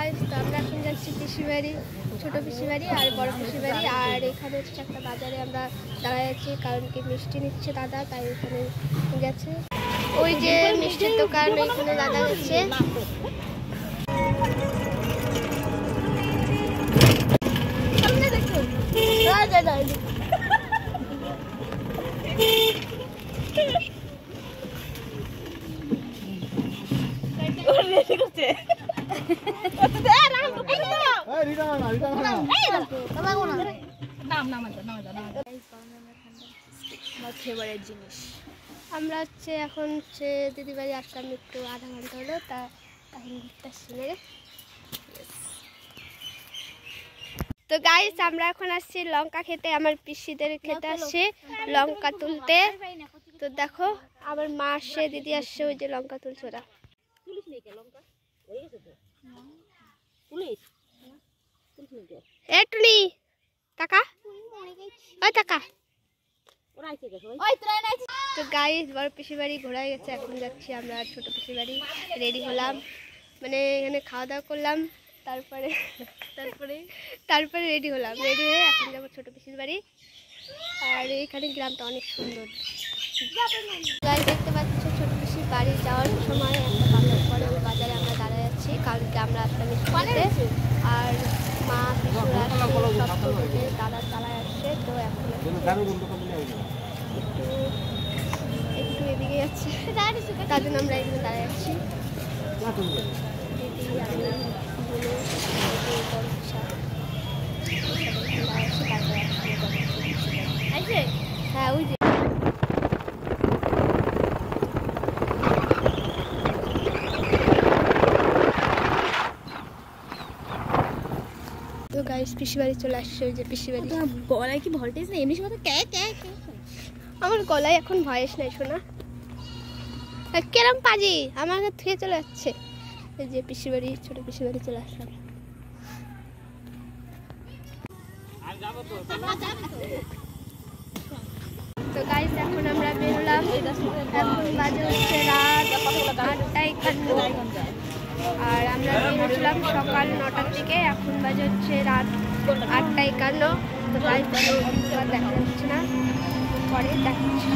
Guys, তো আমরা এখন যাচ্ছি পিসির বাড়ি, ছোট পিসির বাড়ি আর বড় পিসির বাড়ি। আর এখানে হচ্ছে একটা বাজারে আমরা দাঁড়ায় আছি, কারণ কি মিষ্টি নিচ্ছে দাদা, তাই ওখানে গেছে। ওই যে মিষ্টির দোকান, ওইখানে দাদা গেছে। ফেভারিট জিনিস আমরা হচ্ছে এখন হচ্ছে দিদি বাড়ি আসলাম, একটু আধা ঘন্টা হলো, তা এখন ঘুরতে আসছি না। তো গাইস, আমরা এখন আসছি লঙ্কা খেতে, আমার পিসিদের খেতে আসছি লঙ্কা তুলতে। তো দেখো আমার মা আসছে, দিদি আসছে, ওই যে লঙ্কা তুলছে ওরা। টুনি টাকা ওই টাকা। তো গাইস, বড় পিসির বাড়ি ঘোরা গেছে, এখন যাচ্ছি আমরা ছোট পিসির বাড়ি। রেডি হলাম, মানে এখানে খাওয়া দাওয়া করলাম, তারপরে রেডি হলাম। রেডি হয়ে এখন যাবো ছোট পিসির বাড়ি। আর এইখানে গ্রামটা অনেক সুন্দর। গাইস, দেখতে পাচ্ছ ছোট পিসির বাড়ি যাওয়ার সময় একটা বাজার পরে, ওই বাজারে আমরা দাঁড়ায় যাচ্ছি, কারণ কি আমরা আসলাম স্কুলেতে। আর মা পিসুরা আসছে, দাদা চালায় আসছে। তো এখন একটু এদিকে যাচ্ছে, তার জন্য আমরা এখানে দাঁড়ায় যাচ্ছি। দিদি হ্যাঁ, ওই যে তো গাইস, পিসি বাড়ি চলে আসছে, ওই যে পিসি বাড়ি। গলায় কি ভোল্টেজ নেই? এমনি কথা আমার গলায় এখন ভয়েস নাই শোনা। কেরম পাজি আমাকে থুয়ে চলে যাচ্ছে। এই যে পিসি বাড়ি, ছোট পিসি বাড়ি চলে আসলাম। তো গাইস, এখন আমরা বেরোলাম, এখন বাজে হচ্ছে রাত 8:51। আর আমরা বেরোছিলাম সকাল 9টার দিকে, এখন বাজে হচ্ছে রাত 8:51। তো গাইস দেখা যাচ্ছে না, পরে দেখাচ্ছি।